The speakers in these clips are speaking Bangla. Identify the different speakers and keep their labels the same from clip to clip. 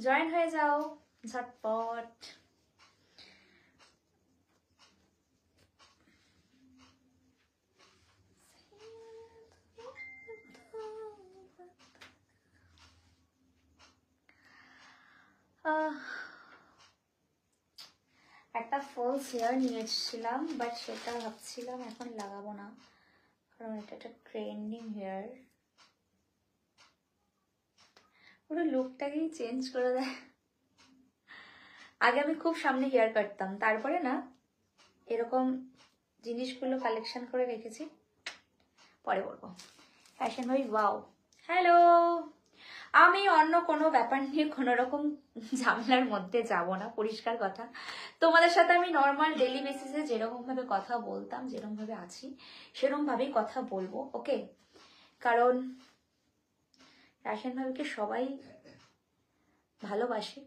Speaker 1: জয়েন হয়ে যাও ঝটপট। একটা ফলস হেয়ার নিয়ে এসেছিলাম, বাট সেটা ভাবছিলাম এখন লাগাবো না, কারণ এটা একটা ট্রেন্ডিং হেয়ার, পুরো লুকটাকেই চেঞ্জ করে দেয়। আগে আমি খুব সামনে হেয়ার কাটতাম, তারপরে না এরকম জিনিসগুলো কালেকশন করে রেখেছি, পরে বলবো। ফ্যাশন ভাই ওয়াও, হ্যালো। আমি অন্য কোনো ব্যাপার নিয়ে কোনো রকম ঝামেলার মধ্যে যাব না, পরিষ্কার কথা। তোমাদের সাথে আমি নর্মাল ডেইলি বেসিসে যেরকম ভাবে কথা বলতাম, যেরকম ভাবে আছি সেরকম ভাবেই কথা বলবো, ওকে? কারণ ফ্যাশন ভাবিকে সবাই ভালোবাসে।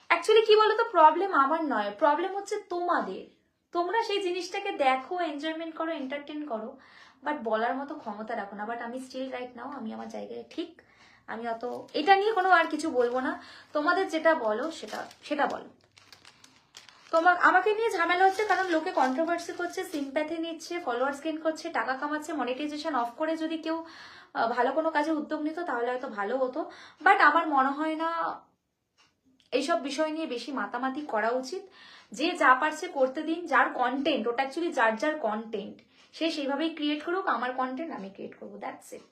Speaker 1: অ্যাকচুয়ালি কি বলতো, প্রবলেম আমার নয়, প্রবলেম হচ্ছে তোমাদের। তোমরা সেই জিনিসটাকে দেখো, এনজয়মেন্ট করো, এন্টারটেন করো, বাট বলার মতো ক্ষমতা রাখো না। বাট আমি স্টিল রাইট নাও আমি আমার জায়গায় ঠিক, আমি অত এটা নিয়ে কোনো আর কিছু বলবো না। তোমাদের যেটা বলো সেটা বলো। আমাকে নিয়ে ঝামেলা হচ্ছে কারণ লোকে কন্ট্রোভার্সি করছে, সিম্প্যাথি নিচ্ছে, ফলোয়ার্স গেইন করছে, টাকা কামাচ্ছে। মনিটাইজেশন অফ করে যদি কেউ ভালো কোনো কাজে উদ্যোগ নিত তাহলে হয়তো ভালো হতো, বাট আমার মনে হয় না এইসব বিষয় নিয়ে বেশি মাতামাতি করা উচিত। যে যা পারছে করতে দিন, যার কন্টেন্ট ওটা অ্যাকচুয়ালি যার কন্টেন্ট সে সেইভাবেই ক্রিয়েট করুক, আমার কন্টেন্ট আমি ক্রিয়েট করবো, দ্যাটস ইট।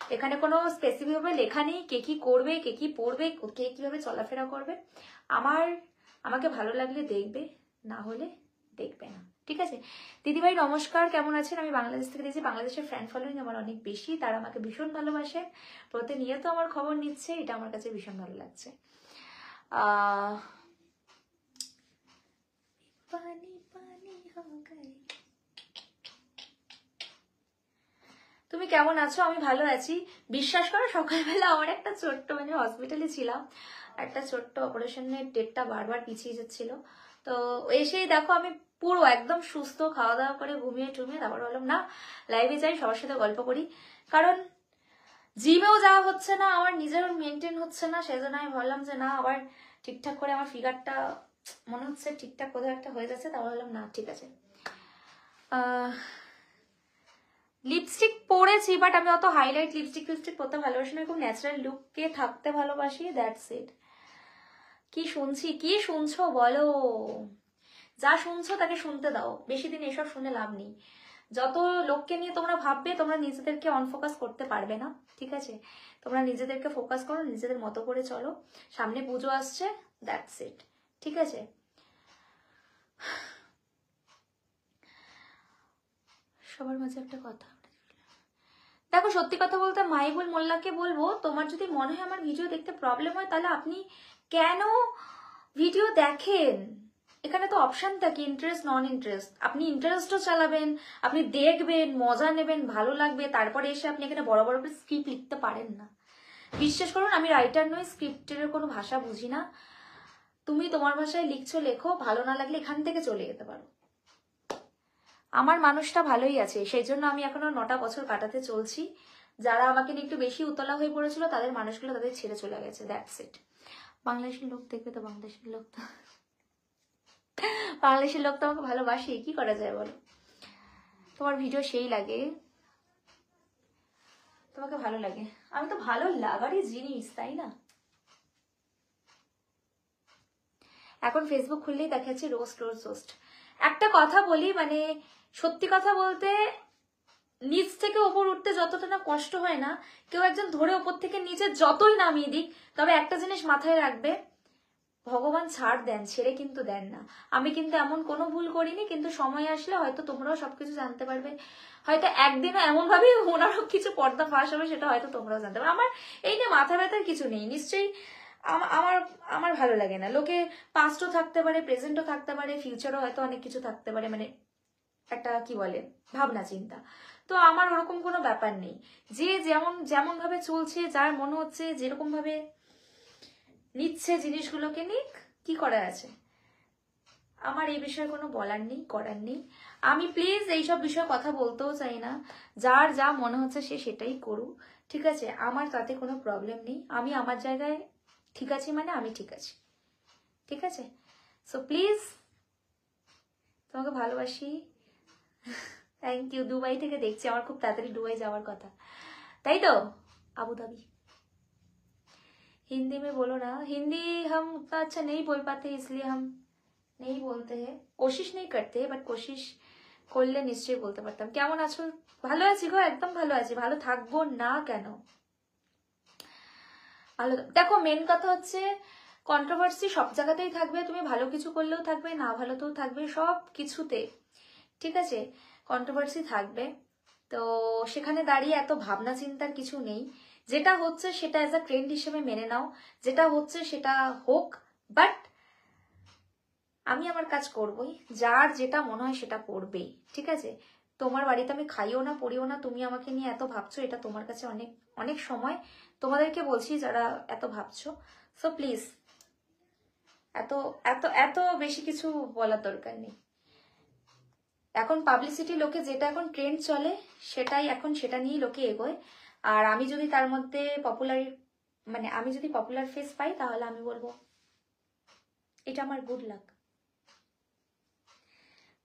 Speaker 1: এখানে কোনো স্পেসিফিক ভাবে লেখা নেই কে কি করবে, কে কি পড়বে, কে কিভাবে চলাফেরা করবে। আমাকে ভালো লাগলে দেখবে, না হলে দেখবে না, ঠিক আছে? দিদিভাই নমস্কার, কেমন আছেন? আমি বাংলাদেশ থেকে দিয়েছি। বাংলাদেশের ফ্যান ফলোয়িং আমার অনেক বেশি, তারা আমাকে ভীষণ ভালোবাসে, প্রতিনিয়ত আমার খবর নিচ্ছে, এটা আমার কাছে ভীষণ ভালো লাগছে। পানি পানি তুমি কেমন আছো? আমি ভালো আছি, বিশ্বাস করো। সকালবেলা আমার একটা ছোট্ট, মানে হসপিটালে ছিলাম, একটা ছোট্ট অপারেশনের ডেটটা বারবার পিছিয়ে যাচ্ছিল। তো এসেই দেখো আমি পুরো একদম সুস্থ, খাওয়া দাওয়া করে ঘুমিয়ে টুমিয়ে তারপর বললাম না লাইভে যাই, সবার সাথে গল্প করি। কারণ জিমেও যাওয়া হচ্ছে না, আমার নিজের মেনটেন হচ্ছে না, সেজন্য আমি ভাবলাম যে না আবার ঠিকঠাক করে আমার ফিগারটা মনে হচ্ছে ঠিকঠাক কোথাও একটা হয়ে যাচ্ছে, তারপর বললাম না ঠিক আছে। লিপস্টিক পরেছি, বাট আমি অত হাইলাইট লিপস্টিক পরতে ভালোবাসি না, খুব ন্যাচারাল লুককে থাকতে ভালোবাসি, দ্যাটস ইট। কি শুনছো বলো? যা শুনছো তাকে শুনতে দাও, বেশি দিন এসব শুনে লাভ নেই। যত লোককে নিয়ে তোমরা ভাববে, তোমরা নিজেদেরকে অনফোকাস করতে পারবে না, ঠিক আছে? তোমরা নিজেদেরকে ফোকাস করো, নিজেদের মতো করে চলো। সামনে পুজো আসছে, দ্যাটস ইট, ঠিক আছে? সবার মাঝে একটা কথা, দেখো সত্যি কথা বলতে মাইবুল মোল্লাকে বলবো, তোমার যদি মনে হয় আমার ভিডিও দেখতে প্রবলেম হয় তাহলে আপনি কেন ভিডিও দেখেন? এখানে তো অপশন থাকে ইন্টারেস্ট, নন ইন্টারেস্ট। আপনি ইন্টারেস্টও চালাবেন, আপনি দেখবেন, মজা নেবেন, ভালো লাগবে, তারপরে এসে আপনি এখানে বড় বড় করে স্ক্রিপ্ট লিখতে পারেন না। বিশ্বাস করুন আমি রাইটার নই, স্ক্রিপ্টের কোনো ভাষা বুঝি না। তুমি তোমার ভাষায় লিখছো, লেখো, ভালো না লাগলে এখান থেকে চলে যেতে পারো। আমার মানুষটা ভালোই আছে, সেই জন্য আমি এখনো 9টা বছর কাটাতে চলছি। যারা আমাকে নিয়ে একটু বেশি উতলা হয়ে পড়েছিল তাদের মানুষগুলো তাদের ছেড়ে চলে গেছে, দ্যাটস ইট। বাংলাদেশের লোক দেখবে তো, বাংলাদেশের লোক তো আমাকে ভালোবাসে, কি করা যায় বলো? তোমার ভিডিও সেই লাগে, তোমাকে ভালো লাগে, আমি তো ভালো লাগারই জিনিস, তাই না? এখন ফেসবুক খুললেই দেখাচ্ছি রোস্ট। একটা কথা বলি, মানে সত্যি কথা বলতে নিচ থেকে ওপর উঠতে যতটা না কষ্ট হয় না, কেউ একজন ধরে ওপর থেকে নিচে যতই নামিয়ে দিক, তবে একটা জিনিস মাথায় রাখবে, ভগবান ছাড় দেন, ছেড়ে কিন্তু দেন না। আমি কিন্তু এমন কোনো ভুল করিনি, কিন্তু সময় আসলে হয়তো তোমরাও সবকিছু জানতে পারবে। হয়তো একদিনও এমন ভাবে ওনারও কিছু পর্দা ফাঁস হবে, সেটা হয়তো তোমরাও জানতে পারবে। আমার এই নিয়ে মাথা ব্যথার কিছু নেই, নিশ্চয়ই আমার ভালো লাগে না। লোকে পাস্টও থাকতে পারে, প্রেজেন্টও থাকতে পারে, ফিউচারও হয়তো অনেক কিছু থাকতে পারে, মানে একটা কি বলে ভাবনা চিন্তা। তো আমার ওরকম কোনো ব্যাপার নেই। যে যেমন ভাবে চলছে, যার মনে হচ্ছে যেরকম ভাবে নিচ্ছে জিনিসগুলোকে নিক, কি করার আছে? আমার এই বিষয়ে কোনো বলার নেই, করার নেই। আমি প্লিজ এইসব বিষয়ে কথা বলতেও চাই না। যার যা মনে হচ্ছে সে সেটাই করুক, ঠিক আছে? আমার তাতে কোনো প্রবলেম নেই। আমি আমার জায়গায় ঠিক আছি মানে আমি ঠিক আছি, ঠিক আছে? সো প্লিজ, তোমাকে ভালোবাসি। Thank you. দুবাই থেকে দেখছি, আমার খুব তাড়াতাড়ি দুবাই যাওয়ার কথা, তাই তো? আবুধাবি। हिंदी में बोलो ना, हिंदी हम उतना अच्छा नहीं बोल पाते इसलिए हम नहीं बोलते हैं, कोशिश नहीं करते, बट कोशिश করলে নিশ্চয়ই বলতে পারতাম। কেমন আছো? ভালো আছি গো, একদম ভালো আছি, ভালো থাকবো না কেন? ভালো দেখো, মেন কথা হচ্ছে কন্ট্রোভার্সি সব জায়গাতেই থাকবে, তুমি ভালো কিছু করলেও থাকবে, না ভালোতেও থাকবে, সব কিছুতে, ঠিক আছে? কন্ট্রোভার্সি থাকবে। তো সেখানে দাঁড়িয়ে এত ভাবনা চিন্তার কিছু নেই, যেটা হচ্ছে সেটা অ্যাজ আ ট্রেন্ড হিসেবে মেনে নাও, যেটা হচ্ছে সেটা হোক, বাট আমি আমার কাজ করবই, যার যেটা মনে হয় সেটা করবেই, ঠিক আছে? তোমার বাড়িতে আমি খাইও না পড়িও না, তুমি আমাকে নিয়ে এত ভাবছো, এটা তোমার কাছে অনেক অনেক সময়, তোমাদেরকে বলছি যারা এত ভাবছো, সো প্লিজ এত এত এত বেশি কিছু বলার দরকার নেই। এখন পাবলিসিটি, লোকে যেটা এখন ট্রেন্ড চলে সেটাই এখন, সেটা নিয়েই লোকে এগোয়। আর আমি যদি তার মধ্যে আমি যদি পপুলার ফেস পাই, তাহলে আমি বলবো এটা আমার গুড লাক।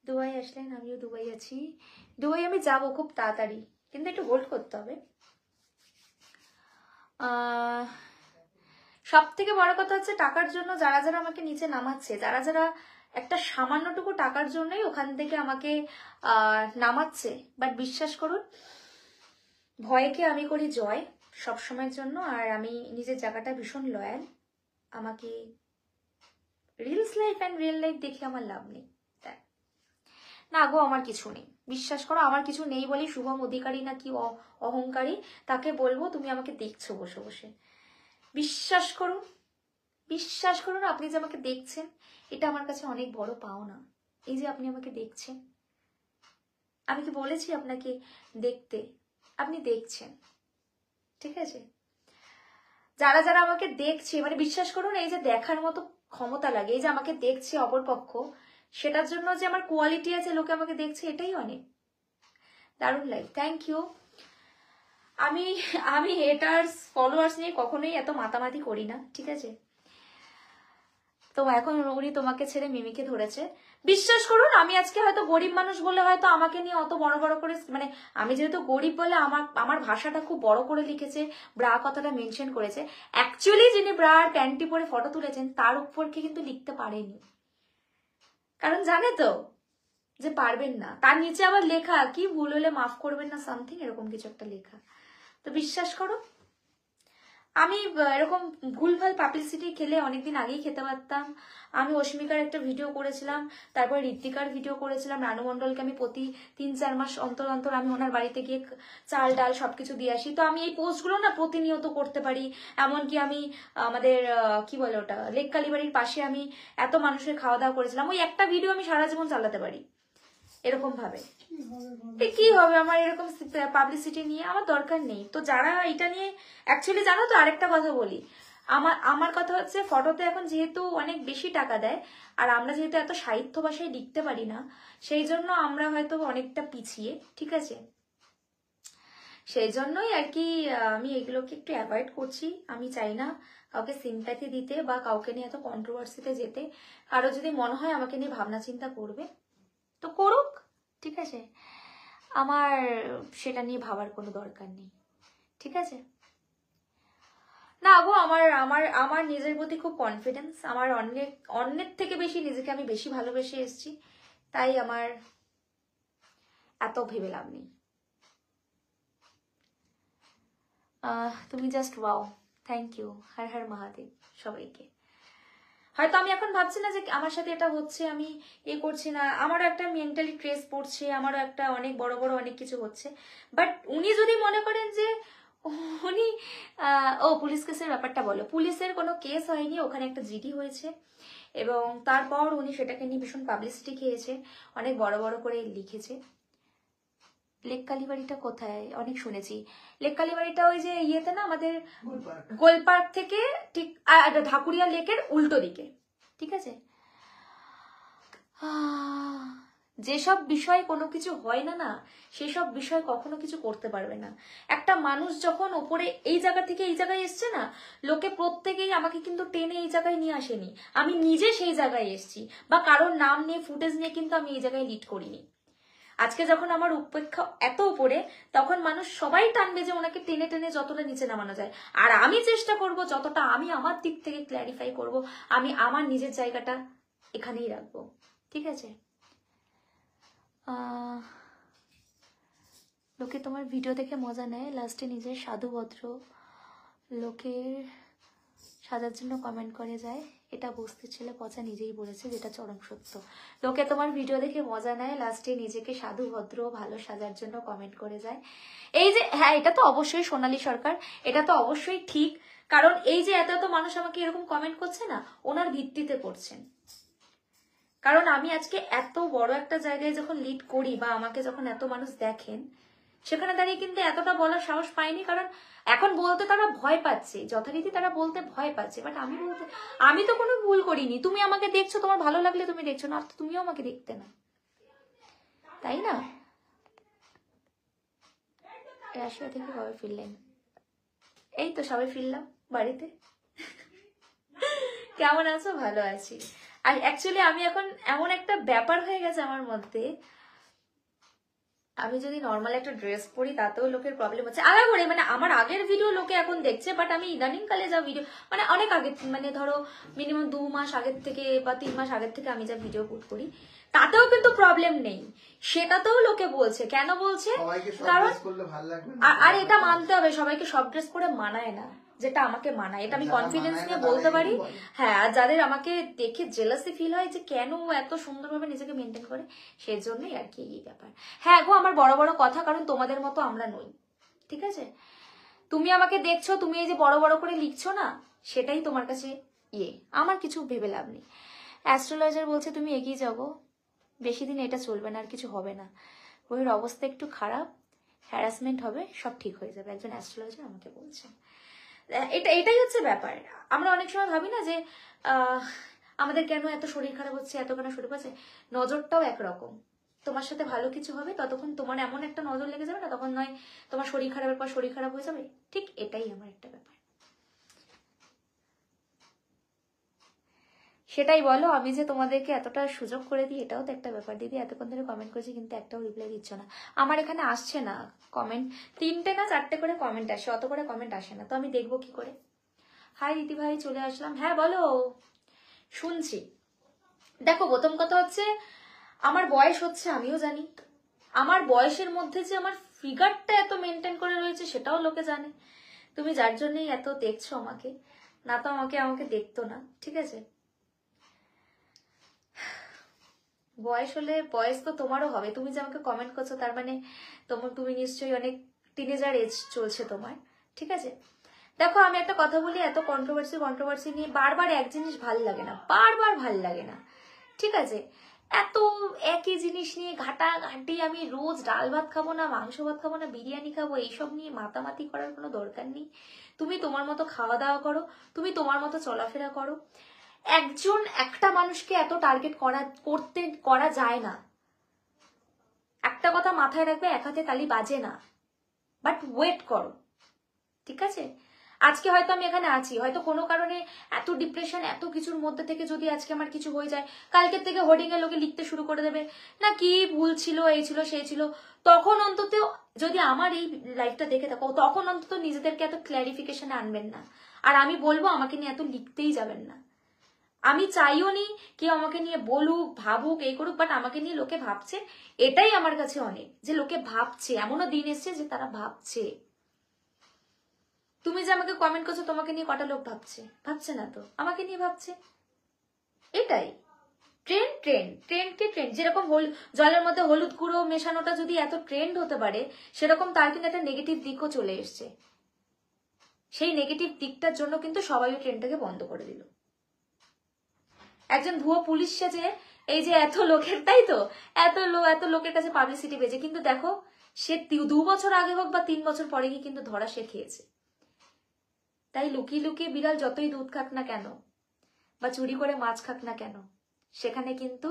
Speaker 1: দুবাই আসলেন, আমিও দুবাই আছি। দুবাই আমি যাবো খুব তাড়াতাড়ি, কিন্তু একটু হোল্ড করতে হবে। সব থেকে বড় কথা হচ্ছে টাকার জন্য যারা যারা আমাকে নিচে নামাচ্ছে, যারা যারা একটা সামান্যটুকু টাকার জন্যই ওখান থেকে আমাকে নামাচ্ছে, বাট বিশ্বাস করুন, ভয়কে আমি করি জয় সবসময়ের জন্য। আর আমি নিজের জায়গাটা ভীষণ লয়াল। আমাকে reels life and real life দেখে আমার লাভ নেই, না গো, আমার কিছু নেই, বিশ্বাস করো, আমার কিছু নেই বলেই শুভম অধিকারী না কি অহংকারী, তাকে বলবো তুমি আমাকে দেখছো বসে বসে। বিশ্বাস করুন, বিশ্বাস করুন, আপনি যে আমাকে দেখছেন, এটা আমার কাছে অনেক বড় পাওনা। এই যে আপনি আমাকে দেখছেন, আমি কি বলেছি আপনাকে দেখতে? আপনি দেখছেন, ঠিক আছে? যারা যারা আমাকে দেখছে, মানে বিশ্বাস করুন, এই যে দেখার মতো ক্ষমতা লাগে, এই যে আমাকে দেখছে অপরপক্ষ, সেটার জন্য যে আমার কোয়ালিটি আছে, লোকে আমাকে দেখছে, এটাই অনেক দারুণ লাইফ। Thank you. আমি আমি হেটার্স ফলোয়ার্স নিয়ে কখনোই এত মাতামাতি করি না, ঠিক আছে? তো এখন উনি তোমাকে ছেড়ে মিমিকে ধরেছে। বিশ্বাস করুন, আমি আজকে হয়তো গরিব মানুষ বলে হয়তো আমাকে নিয়ে অত বড় বড় করে, মানে আমি যেহেতু গরিব বলে আমার ভাষাটা খুব বড় করে লিখেছে, ব্রা কথাটা মেনশন করেছে। অ্যাকচুয়ালি যিনি ব্রা আর প্যান্টি পরে ফটো তুলেছেন, তার উপরকে কিন্তু লিখতে পারেনি, কারণ জানে তো যে পারবেন না। তার নিচে আবার লেখা কি ভুল হলে মাফ করবেন না, সামথিং এরকম কিছু একটা লেখা। তো বিশ্বাস করো, আমি এরকম ভুলভাল পাবলিসিটি খেলে অনেকদিন আগেই খেতে পারতাম। আমি অস্মিকার একটা ভিডিও করেছিলাম, তারপরে ঋত্বিকার ভিডিও করেছিলাম, রানু মণ্ডলকে আমি প্রতি 3-4 মাস অন্তর অন্তর আমি ওনার বাড়িতে গিয়ে চাল ডাল সবকিছু দিয়ে আসি। তো আমি এই পোস্টগুলো না প্রতিনিয়ত করতে পারি। এমনকি আমি আমাদের কি বলে ওটা, লেক কালীবাড়ির পাশে আমি এত মানুষের খাওয়া দাওয়া করেছিলাম, ওই একটা ভিডিও আমি সারা জীবন চালাতে পারি এরকম ভাবে। কি হবে আমার এরকম পাবলিসিটি নিয়ে, আমার দরকার নেই। তো যারা এটা নিয়ে অ্যাকচুয়ালি, জানো তো আরেকটা কথা বলি, আমার কথা হচ্ছে, ফটোতে এখন যেহেতু অনেক বেশি টাকা দেয়, আর আমরা যেহেতু এত সাহিত্য ভাষায় লিখতে পারি না, সেই জন্য আমরা হয়তো অনেকটা পিছিয়ে, ঠিক আছে? সেই জন্যই আর কি আমি এগুলোকে একটু অ্যাভয়েড করছি। আমি চাই না কাউকে সিম্প্যাথি দিতে বা কাউকে নিয়ে এত কন্ট্রোভার্সিতে যেতে। কারো যদি মনে হয় আমাকে নিয়ে ভাবনা চিন্তা করবে, তো করুক, ঠিক আছে? আমার সেটা নিয়ে ভাবার কোনো দরকার নেই, ঠিক আছে? না গো, আমার আমার আমার নিজের প্রতি খুব কনফিডেন্স। আমার অন্যের থেকে বেশি নিজেকে আমি বেশি ভালোবেসে এসেছি, তাই আমার এত ভেবে লাভ নেই। তুমি just wow, thank you, Har Har Mahadev সবাইকে। হয়তো আমি এখন ভাবছি না যে আমার সাথে এটা হচ্ছে, আমি করছি না, আমারও একটা মেন্টালি ট্রেস পড়ছে, আমারও একটা অনেক বড় বড় অনেক কিছু হচ্ছে। বাট উনি যদি মনে করেন যে উনি পুলিশ কেসের ব্যাপারটা বলো, পুলিশের কোনো কেস হয়নি, ওখানে একটা জিডি হয়েছে, এবং তারপর উনি সেটাকে নিয়ে ভীষণ পাবলিসিটি খেয়েছে, অনেক বড় বড় করে লিখেছে। লেক কালীবাড়িটা কোথায়? অনেক শুনেছি। লেক কালীবাড়িটা ওই যে ইয়েতে না, আমাদের গোলপার্ক থেকে ঠিক ঢাকুরিয়া লেকের উল্টো দিকে, ঠিক আছে? যেসব বিষয় কোনো কিছু হয় না না, সেসব বিষয় কখনো কিছু করতে পারবে না। একটা মানুষ যখন ওপরে এই জায়গা থেকে এই জায়গায় এসছে না, লোকে প্রত্যেকেই আমাকে কিন্তু টেনে এই জায়গায় নিয়ে আসেনি, আমি নিজে সেই জায়গায় এসছি, বা কারোর নাম নিয়ে ফুটেজ নিয়ে কিন্তু আমি এই জায়গায় লিড করিনি। আজকে যখন আমার উপেক্ষা এত উপরে, তখন মানুষ সবাই টানবে যে ওনাকে টেনে টেনে যতটা নিচে নামানো যায়। আর আমি চেষ্টা করব যতটা আমি আমার দিক থেকে ক্ল্যারিফাই করব, আমি আমার নিজের জায়গাটা এখানেই রাখবো। ঠিক আছে? লোকে তোমার ভিডিও দেখে মজা নেয়, লাস্টে নিজের সাধুভদ্র লোকের সাজার জন্য কমেন্ট করে যায়, এটা বুঝতে ছেলে পচা নিজেই বলেছে, যেটা চরম সত্য। লোকে তোমার ভিডিও দেখে মজা নেয়, লাস্টে নিজেকে সাধু ভদ্র ভালো সাজার জন্য কমেন্ট করে যায়। এই যে হ্যাঁ, এটা তো অবশ্যই সোনালী সরকার, এটা তো অবশ্যই ঠিক, কারণ এই যে এত এত মানুষ আমাকে এরকম কমেন্ট করছে না, ওনার ভিত্তিতে করছেন। কারণ আমি আজকে এত বড় একটা জায়গায় যখন লিড করি, বা আমাকে যখন এত মানুষ দেখেন, সেখানে দাঁড়িয়ে কিন্তু এতটা বলার সাহস পাইনি, কারণ এখন বলতে তারা ভয় পাচ্ছে, যথারীতি তারা বলতে ভয় পাচ্ছে। বাট আমি তো কোনো ভুল করিনি। তুমি আমাকে দেখছো, তোমার ভালো লাগলে তুমি দেখছো, না তো তুমিও আমাকে দেখতে না, তাই না? রাশিয়া থেকে কবে ফিরলেন? এই তো সবাই ফিরলাম বাড়িতে। কেমন আছো? ভালো আছি। আর অ্যাকচুয়ালি আমি এখন এমন একটা ব্যাপার হয়ে গেছে আমার মধ্যে, আমি যদি নর্মাল একটা ড্রেস পরি তাতেও লোকের প্রবলেম হচ্ছে। আলাদা করে মানে আমার আগের ভিডিও লোকে এখন দেখছে, বাট আমি ইদানিং কালে যা ভিডিও, মানে অনেক আগে, মানে ধরো মিনিমাম 2 মাস আগের থেকে বা 3 মাস আগের থেকে আমি যা ভিডিও পুট করি, তাতেও কিন্তু প্রবলেম নেই। সেটাতেও লোকে বলছে। কেন বলছে? কারণ আর এটা মানতে হবে, সবাইকে সব ড্রেস পরে মানায় না, যেটা আমাকে মানায়, এটা আমি কনফিডেন্স নিয়ে বলতে পারি। হ্যাঁ, আর যাদের আমাকে দেখে জেলাসি ফিল হয় যে কেন এত সুন্দরভাবে নিজেকে মেনটেন করে, সেজন্যই আর কি এই ব্যাপার। হ্যাঁ গো, আমার বড় বড় কথা, কারণ তোমাদের মতো আমরা নই। ঠিক আছে? তুমি আমাকে দেখছো, তুমি এই যে বড় বড় করে লিখছো না, সেটাই তোমার কাছে আমার কিছু ভেবে লাভ নেই। অ্যাস্ট্রোলজার বলছে তুমি এগিয়ে যাবো, বেশি দিন এটা চলবে না, আর কিছু হবে না, ওর অবস্থা একটু খারাপ, হ্যারাসমেন্ট হবে, সব ঠিক হয়ে যাবে, একজন অ্যাস্ট্রোলজার আমাকে বলছে। এটাই হচ্ছে ব্যাপার। আমরা অনেক সময় ভাবি না যে আমাদের কেন এত শরীর খারাপ হচ্ছে, এত কেন শরীর পাচ্ছে। নজরটাও একরকম। তোমার সাথে ভালো কিছু হবে, ততক্ষণ তোমার এমন একটা নজর লেগে যাবে না, তখন নয় তোমার শরীর খারাপের পর শরীর খারাপ হয়ে যাবে। ঠিক এটাই আমার একটা ব্যাপার। সেটাই বলো, আমি যে তোমাদেরকে এতটা সুযোগ করে দিই, এটাও তো একটা ব্যাপার। দিদি এতক্ষণ ধরে কমেন্ট করেছি, কিন্তু একটাও রিপ্লাই দিচ্ছ না। আমার এখানে আসছে না কমেন্ট, 3টে না 4টে করে কমেন্ট আসে, অত করে কমেন্ট আসে না, তো আমি দেখবো কি করে। হাই দিদি ভাই, চলে আসলাম। হ্যাঁ বলো, শুনছি। দেখো, প্রথম কথা হচ্ছে আমার বয়স হচ্ছে, আমিও জানি। আমার বয়সের মধ্যে যে আমার ফিগারটা এত মেনটেন করে রয়েছে, সেটাও লোকে জানে। তুমি যার জন্যই এত দেখছো আমাকে, না তো আমাকে দেখতো না। ঠিক আছে? বয়স হলে, বয়স তো তোমারও হবে, তুমি যে আমাকে কমেন্ট করছো তার মানে তুমি নিশ্চয়ই অনেক টিনেজার এজ চলছে তোমার। ঠিক আছে? দেখো, আমি একটা কথা বলি, এত কন্ট্রোভার্সি নিয়ে বারবার এক জিনিস ভাল লাগে না, বারবার ভাল লাগে না। ঠিক আছে? এত একই জিনিস নিয়ে ঘাটাঘাটি, আমি রোজ ডাল ভাত খাবো না, মাংস ভাত খাবো না, বিরিয়ানি খাবো, এইসব নিয়ে মাতামাতি করার কোনো দরকার নেই। তুমি তোমার মতো খাওয়া দাওয়া করো, তুমি তোমার মতো চলাফেরা করো। একটা মানুষকে এত টার্গেট করা যায় না। একটা কথা মাথায় রাখবে, এক হাতে তালি বাজে না, বাট ওয়েট করো। ঠিক আছে? আজকে হয়তো আমি এখানে আছি, হয়তো কোনো কারণে এত ডিপ্রেশন, এত কিছুর মধ্যে থেকে যদি আজকে আমার কিছু হয়ে যায়, কালকের থেকে হোর্ডিং এ লোকে লিখতে শুরু করে দেবে না কি ভুল ছিল, এই ছিল সেই ছিল, তখন অন্তত যদি আমার এই লাইফটা দেখে থাকো, তখন অন্তত নিজেদেরকে এত ক্ল্যারিফিকেশনে আনবেন না। আর আমি বলবো, আমাকে নিয়ে এত লিখতেই যাবেন না। আমি চাইও নি কেউ আমাকে নিয়ে বলুক, ভাবুক, এই করুক, বাট আমাকে নিয়ে লোকে ভাবছে, এটাই আমার কাছে অনেক, যে লোকে ভাবছে। এমনও দিন এসছে যে তারা ভাবছে। তুমি যে আমাকে কমেন্ট করছো, তোমাকে নিয়ে কটা লোক ভাবছে না তো, আমাকে নিয়ে ভাবছে। এটাই ট্রেন্ড। যেরকম জলের মধ্যে হলুদ গুঁড়ো মেশানোটা যদি এত ট্রেন্ড হতে পারে, সেরকম তার কিন্তু একটা নেগেটিভ দিকও চলে এসছে। সেই নেগেটিভ দিকটার জন্য কিন্তু সবাই ট্রেন্ডটাকে বন্ধ করে দিল। একজন ভুয়ো পুলিশ সেজে এই যে এত লোকের, তাই তো এত লোকের কাছে পাবলিসিটি পেয়েছে, কিন্তু দেখো সে 2 বছর আগে হোক বা 3 বছর পরে গিয়ে কিন্তু ধরা সে খেয়েছে। তাই লুকিয়ে লুকিয়ে বিড়াল যতই দুধ খাক না কেন, বা চুরি করে মাছ খাক না কেন, সেখানে কিন্তু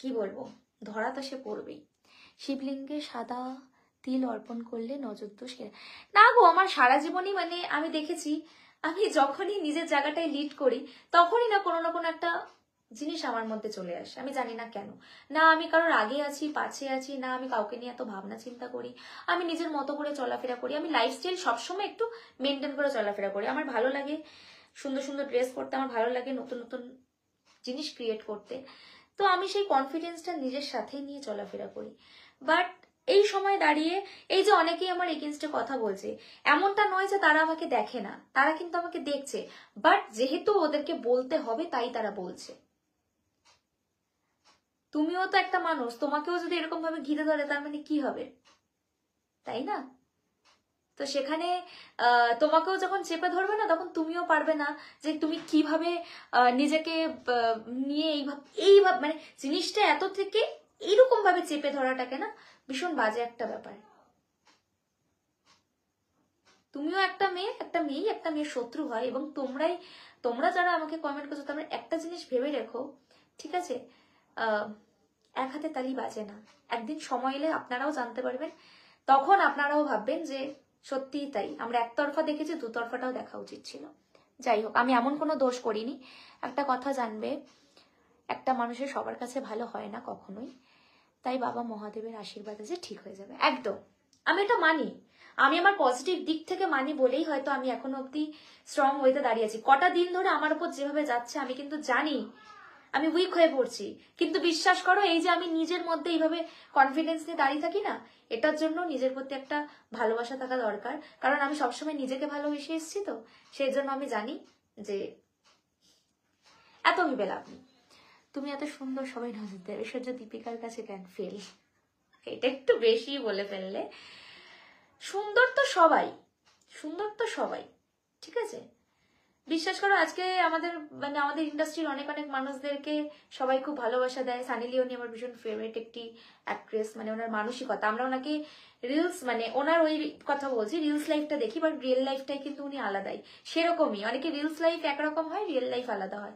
Speaker 1: কি বলবো, ধরা তো সে পড়বেই। শিবলিঙ্গে সাদা তিল অর্পণ করলে নজর দোষ না গো। আমার সারা জীবনই মানে আমি দেখেছি, আমি যখনই নিজের জায়গাটায় লিড করি তখনই না কোনো একটা জিনিস আমার মধ্যে চলে আসে, আমি জানি না কেন। না আমি কারোর আগে আছি পাছে আছি, না আমি কাউকে নিয়ে এত ভাবনা চিন্তা করি, আমি নিজের মতো করে চলাফেরা করি। আমি লাইফস্টাইল সবসময় একটু মেনটেন করে চলাফেরা করি। আমার ভালো লাগে সুন্দর সুন্দর ড্রেস পরতে, আমার ভালো লাগে নতুন নতুন জিনিস ক্রিয়েট করতে। তো আমি সেই কনফিডেন্সটা নিজের সাথেই নিয়ে চলাফেরা করি। বাট এই সময় দাঁড়িয়ে এই যে অনেকেই আমার এগেনস্টে কথা বলছে, এমনটা নয় যে তারা আমাকে দেখে না, তারা কিন্তু আমাকে দেখছে, বাট যেহেতু ওদেরকে বলতে হবে তাই তারা বলছে। তুমিও তো একটা মানুষ, তোমাকেও যদি এরকম ভাবে ঘিরে ধরে তার মানে কি হবে, তাই না? তো সেখানে তোমাকেও যখন চেপে ধরবে না তখন তুমিও পারবে না যে তুমি কিভাবে নিজেকে নিয়ে এইভাবে মানে জিনিসটা এত থেকে এইরকম ভাবে চেপে ধরাটাকে না ভীষণ বাজে একটা ব্যাপার। তুমিও একটা মেয়ের শত্রু হয়। এবং তোমরা যারা আমাকে কমেন্ট করছো তোমরা একটা জিনিস ভেবে রেখো, ঠিক আছে? এক হাতে তালি বাজে না। একদিন সময় এলে আপনারাও জানতে পারবেন, তখন আপনারাও ভাববেন যে সত্যিই তাই, আমরা একতরফা দেখেছি, দুতরফাটাও দেখা উচিত ছিল। যাই হোক, আমি এমন কোনো দোষ করিনি। একটা কথা জানবে, একটা মানুষের সবার কাছে ভালো হয় না কখনোই, তাই বাবা মহাদেবের আশীর্বাদ আছে, ঠিক হয়ে যাবে। একদম আমি এটা মানি, আমি আমার পজিটিভ দিক থেকে মানি বলেই হয়তো আমি এখনো অব্দি স্ট্রং হইতে দাঁড়িয়েছি। কটা দিন ধরে আমার উপর যেভাবে যাচ্ছে আমি কিন্তু জানি আমি উইক হয়ে পড়ছি, কিন্তু বিশ্বাস করো এই যে আমি নিজের মধ্যে এইভাবে কনফিডেন্স নিয়ে দাঁড়িয়ে থাকি না, এটার জন্য নিজের প্রতি একটা ভালোবাসা থাকা দরকার। কারণ আমি সবসময় নিজেকে ভালোবেসে এসেছি, তো সেই জন্য আমি জানি যে এত ভেবে লাভ নেই। তুমি এত সুন্দর, সবাই নজর দেয়, ঐশ্বর্য দীপিকার কাছে কেন ফেল, এটা একটু বেশি বলে ফেললে। সুন্দর তো সবাই, ঠিক আছে? বিশ্বাস করো আজকে আমাদের আমাদের ইন্ডাস্ট্রির অনেক মানুষদেরকে সবাই খুব ভালোবাসা দেয়। সানি লিওনি আমার ভীষণ ফেভারিট একটি অ্যাক্ট্রেস, ওনার মানসিকতা, আমরা ওনাকে রিলস ওনার ওই কথা বলছি, রিলস লাইফটা দেখি, বাট রিয়েল লাইফটাই কিন্তু উনি আলাদাই। সেরকমই অনেকে রিলস লাইফ একরকম হয়, রিয়েল লাইফ আলাদা হয়।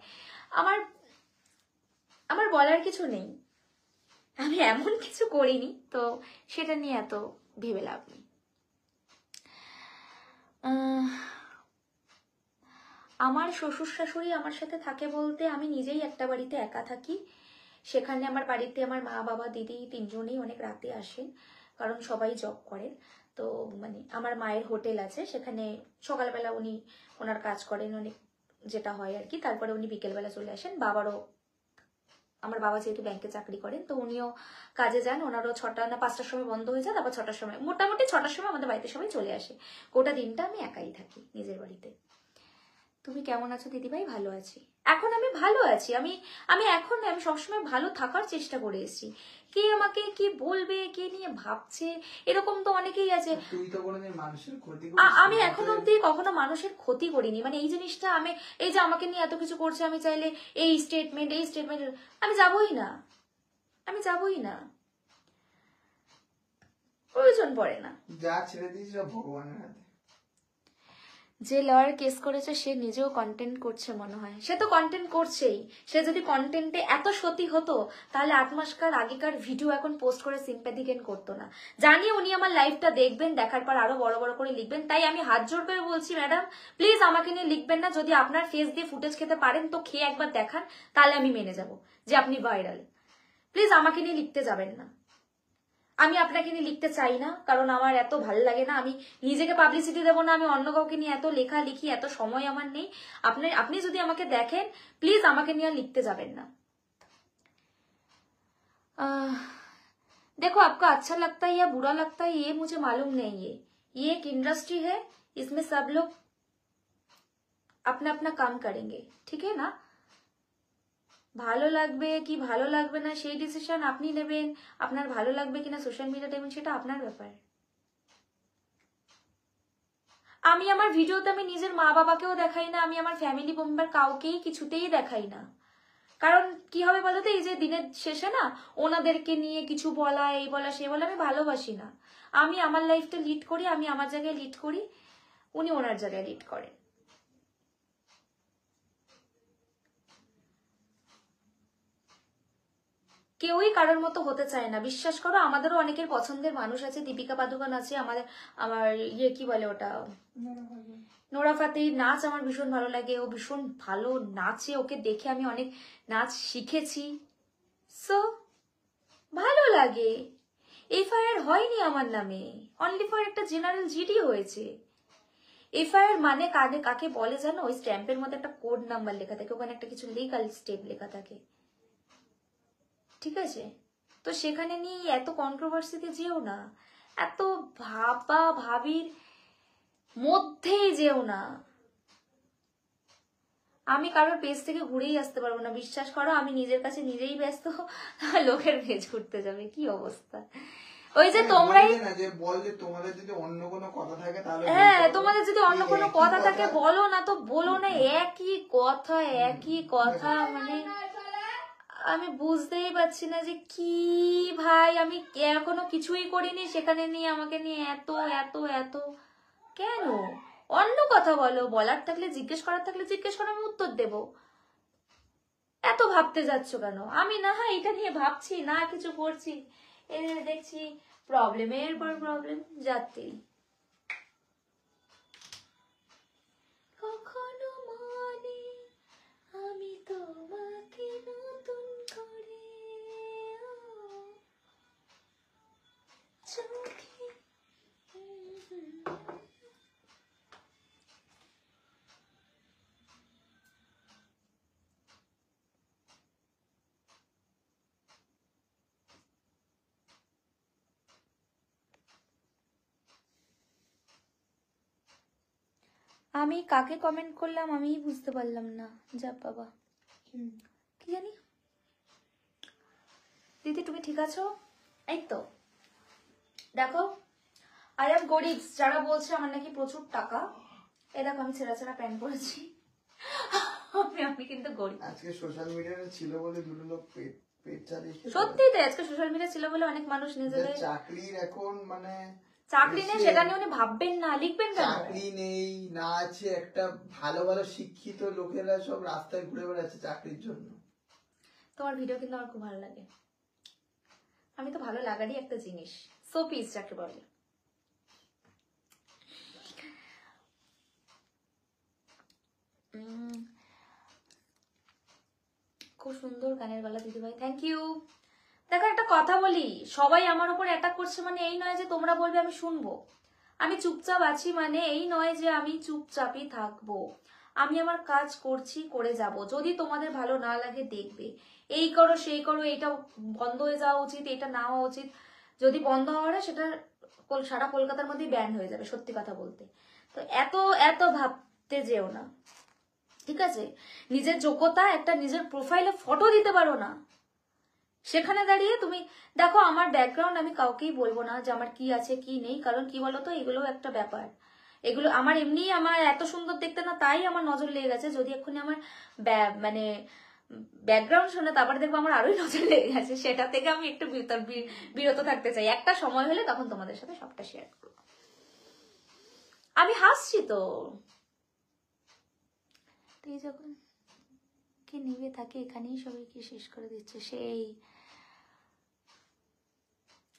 Speaker 1: আমার বলার কিছু নেই, আমি এমন কিছু করিনি, তো সেটা নিয়ে এত ভেবে লাভ নেই। আমার শ্বশুর শাশুড়ি আমার সাথে থাকে বলতে আমি নিজেই একটা বাড়িতে একা থাকি। সেখানে আমার বাড়িতে আমার মা বাবা দিদি তিনজনেই অনেক রাতে আসেন, কারণ সবাই জব করেন। তো আমার মায়ের হোটেল আছে, সেখানে সকালবেলা উনি ওনার কাজ করেন অনেক, যেটা হয় আর কি, তারপরে উনি বিকেলবেলা চলে আসেন। আমার বাবা যেহেতু ব্যাংকে চাকরি করেন, তো উনিও কাজে যান, ওনারও 6টা না 5টার সময় বন্ধ হয়ে যায়, তারপর 6টার সময়, মোটামুটি 6টার সময় আমাদের বাড়িতে সবাই চলে আসে। গোটা দিনটা আমি একাই থাকি নিজের বাড়িতে। তুমি কেমন আছো দিদিভাই? ভালো আছি, এখন আমি ভালো আছি। আমি সবসময় ভালো থাকার চেষ্টা করে এসেছি। কে আমাকে কি বলবে, কে নিয়ে ভাবছে, এরকম তো অনেকেই আছে। আমি এখনো অব্দি কখনো মানুষের ক্ষতি করিনি। এই জিনিসটা এই যে আমাকে নিয়ে এত কিছু করছে, আমি চাইলে এই স্টেটমেন্ট আমি যাবই না, প্রয়োজন পড়ে না। যা ছেড়ে দিয়েছি ভগবানের হাতে। যে লয়ার কেস করেছে সে নিজেও কন্টেন্ট করছে মনে হয়, সে তো কন্টেন্ট করছেই। সে যদি কন্টেন্টে এত সতী হতো তাহলে 8 মাসকার আগেকার ভিডিও এখন পোস্ট করে সিম্প্যাথি গেইন করতো না। জানি উনি আমার লাইফটা দেখবেন, দেখার পর আরো বড় বড় করে লিখবেন। তাই আমি হাত জোর করে বলছি, ম্যাডাম প্লিজ আমাকে নিয়ে লিখবেন না। যদি আপনার ফেস দিয়ে ফুটেজ খেতে পারেন তো খেয়ে একবার দেখান, তাহলে আমি মেনে যাব যে আপনি ভাইরাল। প্লিজ আমাকে নিয়ে লিখতে যাবেন না। আমি আপনাকে নিয়ে লিখতে চাই না, কারণ আমার এত ভালো লাগে না। আমি নিজেকে পাবলিসিটি দেবো না, আমি অন্য কাউকে নিয়ে এত লেখা লিখি, এত সময় আমার নেই। আপনি যদি আমাকে দেখেন প্লিজ আমাকে নিয়ে লিখতে যাবেন না। देखो आपको अच्छा लगता है या बुरा लगता है ये मुझे मालूम नहीं है। ये एक इंडस्ट्री है, इसमें सब लोग अपना अपना काम करेंगे, ठीक है ना? ভালো লাগবে কি ভালো লাগবে না সেই ডিসিশন আপনি নেবেন। আপনার ভালো লাগবে কিনা সোশ্যাল মিডিয়া দেবেন সেটা আপনার ব্যাপার। আমি আমার ভিডিওতে আমি নিজের মা বাবাকেও দেখাই না, আমি আমার ফ্যামিলি মেম্বার কাউকেই কিছুতেই দেখাই না। কারণ কি হবে বলতো, এই যে দিনের শেষে না ওনাদেরকে নিয়ে কিছু বলা, এই বলা সে বলা আমি ভালোবাসি না। আমি আমার লাইফটা লিড করি, আমি আমার জায়গায় লিড করি, উনি ওনার জায়গায় লিড করেন। কেউই কারোর মতো হতে চায় না, বিশ্বাস করো। আমাদেরও অনেকের পছন্দের মানুষ আছে, দীপিকা পাদুকোন আছে, আমার কি বলে ওটা, নোরা ফাতেহির নাচ আমার ভীষণ ভালো লাগে, ও ভীষণ ভালো নাচে, ওকে দেখে আমি অনেক নাচ শিখেছি, সো ভালো লাগে। এফআইআর হয়নি আমার নামে, অনলি ফর একটা জেনারেল জিডি হয়েছে। এফআইআর মানে কাকে বলে জানো? ওই স্ট্যাম্পের মধ্যে একটা কোড নাম্বার লেখা থাকে, ওখানে একটা কিছু লিগাল স্টেপ লেখা থাকে, ঠিক আছে? তো সেখানে নিয়ে এত কন্ট্রোভার্সিতে যেও না, এত ভাবির মধ্যেই যেও না। আমি কারোর পেজ থেকে ঘুরেই আসতে পারবো না, বিশ্বাস করো। আমি নিজের কাছে নিজেই ব্যস্ত, লোকের পেজ ঘুরতে যাবে, কি অবস্থা। ওই যে তোমরাই
Speaker 2: তোমাদের যদি অন্য কোনো কথা থাকে তাহলে,
Speaker 1: হ্যাঁ তোমাদের যদি অন্য কোনো কথা থাকে বলো না, তো বলো না, একই কথা মানে আমি বুঝতেই পারছি না যে কি ভাই, আমি এখনো কিছুই করিনি, সেখানে নিয়ে আমাকে নিয়ে এত এত এত কেন? অন্য কথা বলো, বলার থাকলে জিজ্ঞেস করার থাকলে জিজ্ঞেস করো, আমি উত্তর দেবো। এত ভাবতে যাচ্ছ কেন? আমি না হয় এটা নিয়ে ভাবছি না, কিছু করছি, এদের দেখছি প্রবলেমের পর প্রবলেম যাচ্ছেই। কখনো মনে আমি তোমাকে নতুন করে চোখে আমি কাকে কমেন্ট করলাম আমিই বুঝতে পারলাম না, যা বাবা, কি জানি। দিদি তুমি ঠিক আছো? এই তো দেখো, আই এম গরিব। যারা বলছে আমার নাকি প্রচুর টাকা, এই দেখো আমি ছেঁড়া ছেঁড়া প্যান্ট পরেছি, আমি কিন্তু গরিব।
Speaker 2: আজকে সোশ্যাল মিডিয়াতে ছিল বলে দুটো লোক পেট চালিয়ে,
Speaker 1: সত্যি তো আজকে সোশ্যাল মিডিয়া ছিল বলে অনেক মানুষ নিজেদের
Speaker 2: চাকরির এখন মানে
Speaker 1: চাকরি নেই সেটা নিয়ে উনি ভাববেন না, লিখবেন কেন?
Speaker 2: চাকরি নেই না আছে, একটা ভালো ভালো শিক্ষিত লোকেরা সব রাস্তায় ঘুরে বেড়াচ্ছে চাকরির জন্য।
Speaker 1: তোমার ভিডিও কিন্তু আমার খুব ভালো লাগে, আমি তো ভালো লাগারই একটা জিনিস, সো পিস যাকে বলে। খুব সুন্দর গানের গলা দিদিভাই, থ্যাংক ইউ। দেখো একটা কথা বলি, সবাই আমার উপর অ্যাটাক করছে মানে এই নয় যে তোমরা বলবে আমি শুনবো। আমি চুপচাপ আছি মানে এই নয় যে আমি চুপচাপই থাকবো। আমি আমার কাজ করছি, করে যাব। যদি তোমাদের ভালো না লাগে দেখবে, এই করো সেই করো, এটা বন্ধ হয়ে যাওয়া উচিত, এটা না হওয়া উচিত। যদি বন্ধ হওয়া হয় সেটা সারা কলকাতার মধ্যেই ব্যান হয়ে যাবে, সত্যি কথা বলতে। তো এত এত ভাবতে যেও না, ঠিক আছে? নিজের যোগ্যতা, একটা নিজের প্রোফাইলে ফটো দিতে পারো না, সেখানে দাঁড়িয়ে তুমি দেখো আমার ব্যাকগ্রাউন্ড আমি কাউকেই বলবো না যে আমার কি আছে কি নেই, কারণ কি বলতো এগুলো একটা ব্যাপার। এগুলো আমার এমনি আমার এত সুন্দর দেখতে না, তাই আমার নজর লেগে গেছে। যদি এক্ষুনি আমার মানে ব্যাকগ্রাউন্ড শোনে তারপরে দেখবো আমার আরোই নজর লেগে গেছে, সেটা থেকে আমি একটু বিরত থাকতে চাই। একটা সময় হলে তখন তোমাদের সাথে সবটা শেয়ার করবো। আমি হাসছি তো, তুই যখন কে নিবে থাকে এখানেই সবাইকে শেষ করে দিচ্ছে। সেই